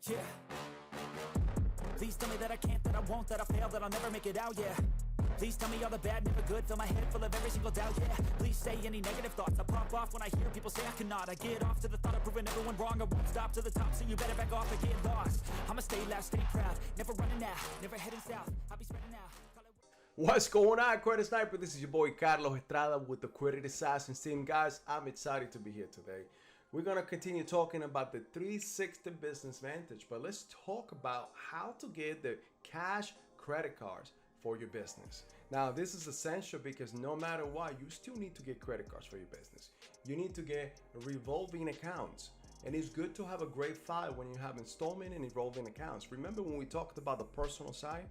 Yeah. Please tell me that I can't, that I won't, that I fail, that I'll never make it out, yeah. Please tell me all the bad, never good, fill my head full of every single doubt, yeah. Please say any negative thoughts, I pop off when I hear people say I cannot. I get off to the thought of proving everyone wrong, I won't stop to the top, so you better back off and get lost. I'ma stay loud, stay proud, never running out, never heading south, I'll be spreading out. What's going on, Credit Sniper? This is your boy Carlos Estrada with the Credit Assassins team. Guys, I'm excited to be here today. We're going to continue talking about the 360 Business Vantage, but let's talk about how to get the cash credit cards for your business. Now, this is essential because no matter what, you still need to get credit cards for your business. You need to get revolving accounts. And it's good to have a great file when you have installment and revolving accounts. Remember when we talked about the personal side?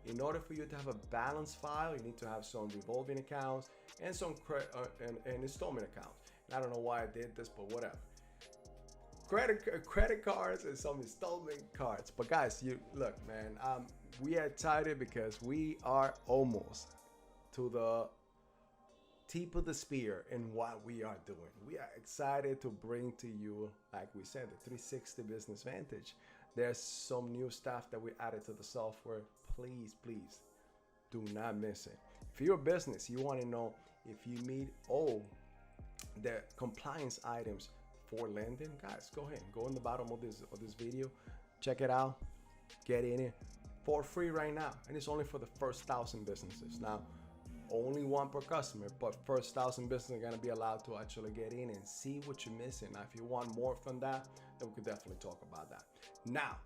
In order for you to have a balanced file, you need to have some revolving accounts and some installment accounts. And I don't know why I did this, but whatever. Credit cards and some installment cards. But guys, you look, man, we are excited because we are almost to the tip of the spear in what we are doing. We are excited to bring to you, like we said, the 360 Business Vantage. There's some new stuff that we added to the software. Please do not miss it. If you're a business, you want to know if you meet all the compliance items for lending, guys, go ahead, go in the bottom of this video, check it out, get in it for free right now, and it's only for the first 1,000 businesses. Now, only one per customer, but first 1,000 businesses are going to be allowed to actually get in and see what you're missing. Now, if you want more from that, then we could definitely talk about that. Now,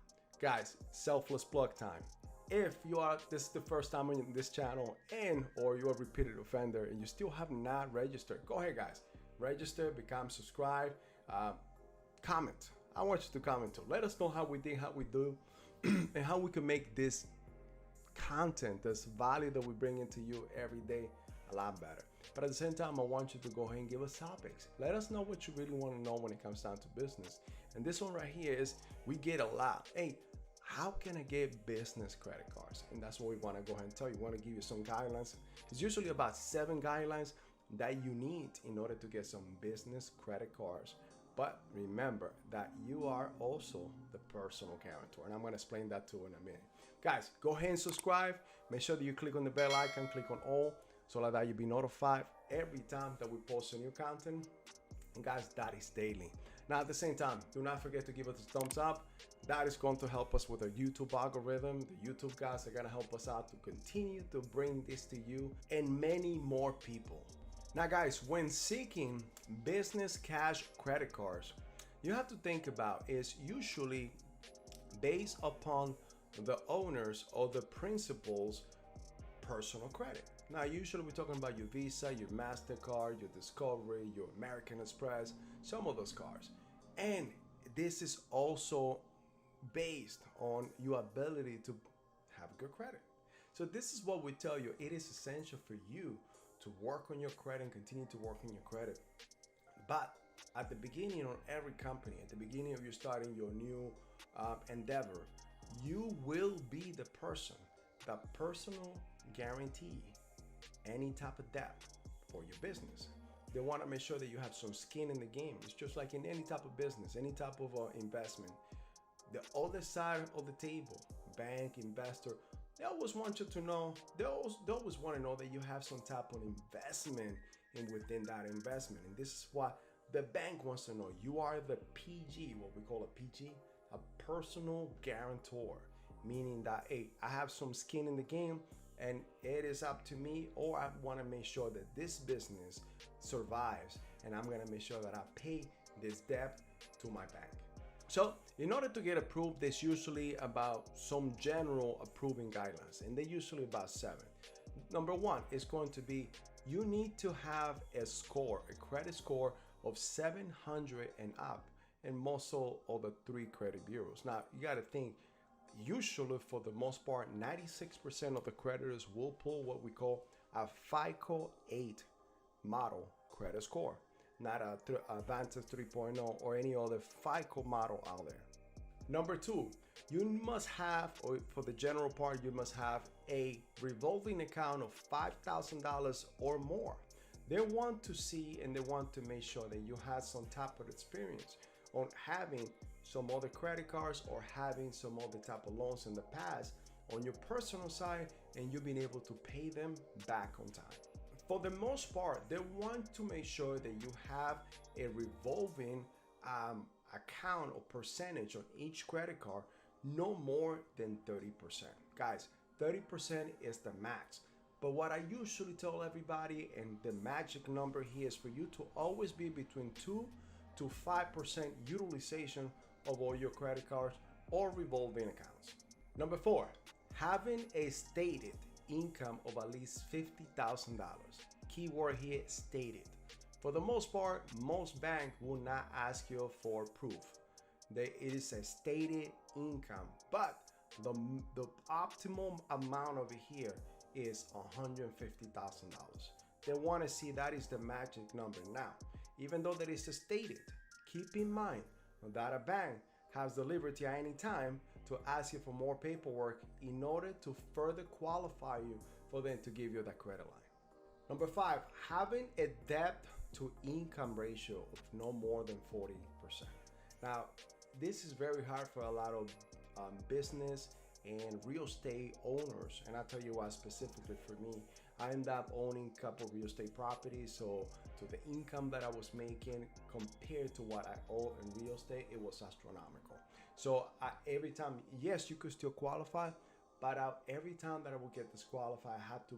guys, selfless plug time. If this is the first time on this channel or you're a repeated offender and you still have not registered, go ahead, guys, register, become subscribed, comment. I want you to comment too. Let us know how we did, how we do, and how we can make this content, this value that we bring into you every day, a lot better. But at the same time, I want you to go ahead and give us topics. Let us know what you really want to know when it comes down to business. And this one right here is, we get a lot. Hey, how can I get business credit cards? And that's what we want to go ahead and tell you. We want to give you some guidelines. It's usually about 7 guidelines that you need in order to get some business credit cards. But remember that you are also the personal guarantor, and I'm going to explain that too in a minute. Guys, go ahead and subscribe. Make sure that you click on the bell icon, click on all, so that you'll be notified every time that we post a new content. And guys, that is daily. Now, at the same time, do not forget to give us a thumbs up. That is going to help us with our YouTube algorithm. The YouTube guys are going to help us out to continue to bring this to you and many more people. Now, guys, when seeking business cash credit cards, you have to think about is usually based upon the owners or the principal's personal credit. Now, usually we're talking about your Visa, your MasterCard, your Discovery, your American Express, some of those cards. And this is also based on your ability to have good credit. So this is what we tell you. It is essential for you to work on your credit and continue to work on your credit. But at the beginning of every company, at the beginning of you starting your new endeavor, you will be the person that personal guarantee any type of debt for your business. They want to make sure that you have some skin in the game. It's just like in any type of business, any type of investment. The other side of the table, bank, investor, they always want you to know, they always want to know that you have some type of investment within that investment. And this is what the bank wants to know. You are the PG, what we call a PG, a personal guarantor, meaning that, hey, I have some skin in the game and it is up to me, or I want to make sure that this business survives and I'm going to make sure that I pay this debt to my bank. So in order to get approved, there's usually about some general approving guidelines, and they're usually about 7. Number 1 is going to be, you need to have a score, a credit score of 700 and up, and most of the 3 credit bureaus. Now, you got to think, usually for the most part, 96% of the creditors will pull what we call a FICO 8 model credit score, not a Advantage 3.0 or any other FICO model out there. Number 2, you must have, or for the general part, you must have a revolving account of $5,000 or more. They want to see and they want to make sure that you have some type of experience on having some other credit cards or having some other type of loans in the past on your personal side, and you've been able to pay them back on time. For the most part, they want to make sure that you have a revolving account or percentage on each credit card, no more than 30%. Guys, 30% is the max. But what I usually tell everybody, and the magic number here, is for you to always be between 2 to 5% utilization of all your credit cards or revolving accounts. Number 4, having a stated income of at least $50,000. Keyword here, stated. For the most part, most banks will not ask you for proof. It is a stated income, but the optimum amount over here is $150,000. They want to see that is the magic number. Now, even though that is stated, keep in mind that a bank has the liberty at any time to ask you for more paperwork in order to further qualify you for them to give you that credit line. Number 5, having a debt to income ratio of no more than 40%. Now, this is very hard for a lot of business and real estate owners, and I'll tell you why. Specifically for me, I ended up owning a couple real estate properties, so to the income that I was making compared to what I owe in real estate, it was astronomical. So every time, yes, you could still qualify, but every time that I would get disqualified, I had to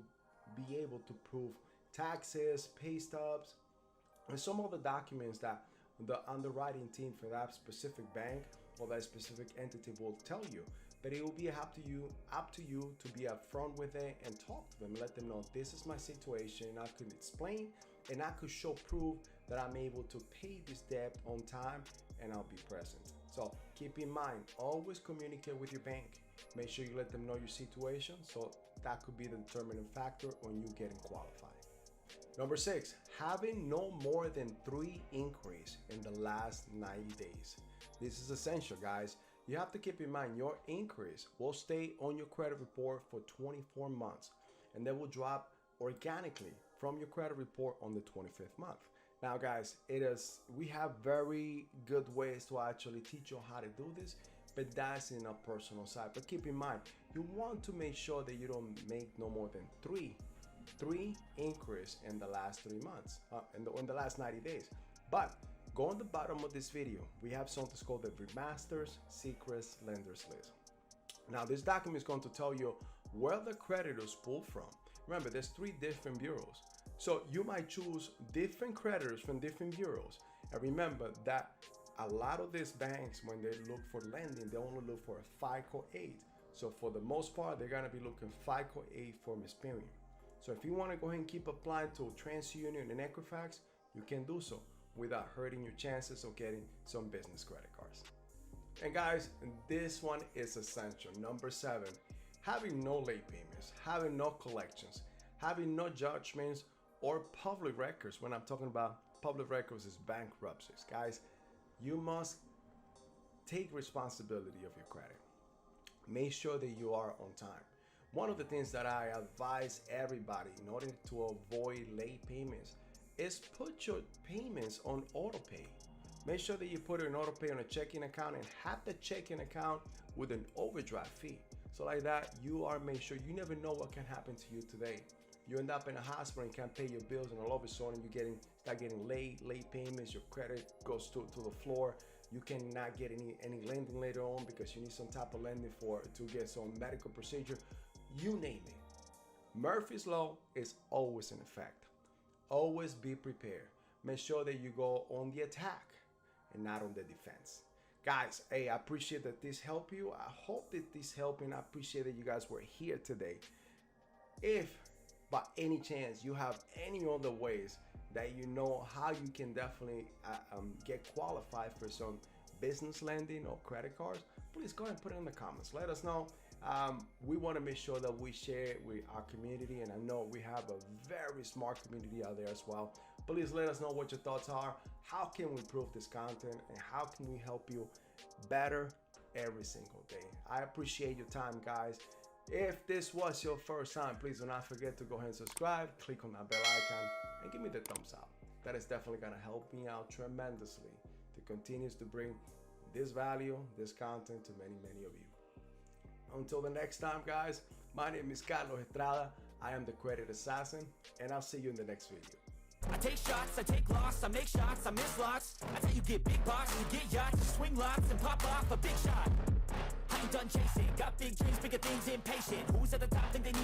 be able to prove taxes, pay stubs, and some other documents that the underwriting team for that specific bank or that specific entity will tell you. But it will be up to you to be upfront with it and talk to them, let them know this is my situation. I could explain and I could show proof that I'm able to pay this debt on time, and I'll be present. So keep in mind, always communicate with your bank. Make sure you let them know your situation, so that could be the determining factor on you getting qualified. Number 6, having no more than 3 inquiries in the last 90 days. This is essential, guys. You have to keep in mind your inquiries will stay on your credit report for 24 months, and they will drop organically from your credit report on the 25th month. Now, guys, we have very good ways to actually teach you how to do this, but that's in a personal side. But keep in mind, you want to make sure that you don't make no more than three inquiries in the last 3 months, in the last 90 days. But go on the bottom of this video, we have something called the Remasters Secrets Lenders List. Now, this document is going to tell you where the creditors pull from. Remember, there's 3 different bureaus. So you might choose different creditors from different bureaus. And remember that a lot of these banks, when they look for lending, they only look for a FICO 8. So for the most part, they're gonna be looking FICO 8 from Experian. So if you wanna go ahead and keep applying to TransUnion and Equifax, you can do so without hurting your chances of getting some business credit cards. And guys, this one is essential. Number 7, having no late payments, having no collections, having no judgments or public records. When I'm talking about public records, is bankruptcies. Guys, you must take responsibility of your credit. Make sure that you are on time. One of the things that I advise everybody in order to avoid late payments is put your payments on auto pay. Make sure that you put it in auto pay on a checking account and have the checking account with an overdraft fee. So like that, make sure you never know what can happen to you today. You end up in a hospital and can't pay your bills, and all of a sudden you start getting late payments. Your credit goes to the floor. You cannot get any lending later on because you need some type of lending to get some medical procedure. You name it. Murphy's Law is always in effect. Always be prepared. Make sure that you go on the attack and not on the defense. Guys, hey, I appreciate that this helped you. I hope that this helped, and I appreciate that you guys were here today. If by any chance you have any other ways that you know how you can definitely get qualified for some business lending or credit cards, please go ahead and put it in the comments. Let us know. We want to make sure that we share it with our community, and I know we have a very smart community out there as well. Please let us know what your thoughts are. How can we improve this content, and how can we help you better every single day? I appreciate your time, guys. If this was your first time, please do not forget to go ahead and subscribe, click on that bell icon, and give me the thumbs up. That is definitely going to help me out tremendously to continue to bring this value, this content to many, many of you. Until the next time, guys, my name is Carlos Estrada. I am the Credit Assassin, and I'll see you in the next video. I take shots, I take loss, I make shots, I miss lots. That's how you get big box, you get yachts, you swing lots and pop off a big shot. I ain't done chasing, got big dreams, bigger things, impatient. Who's at the top think they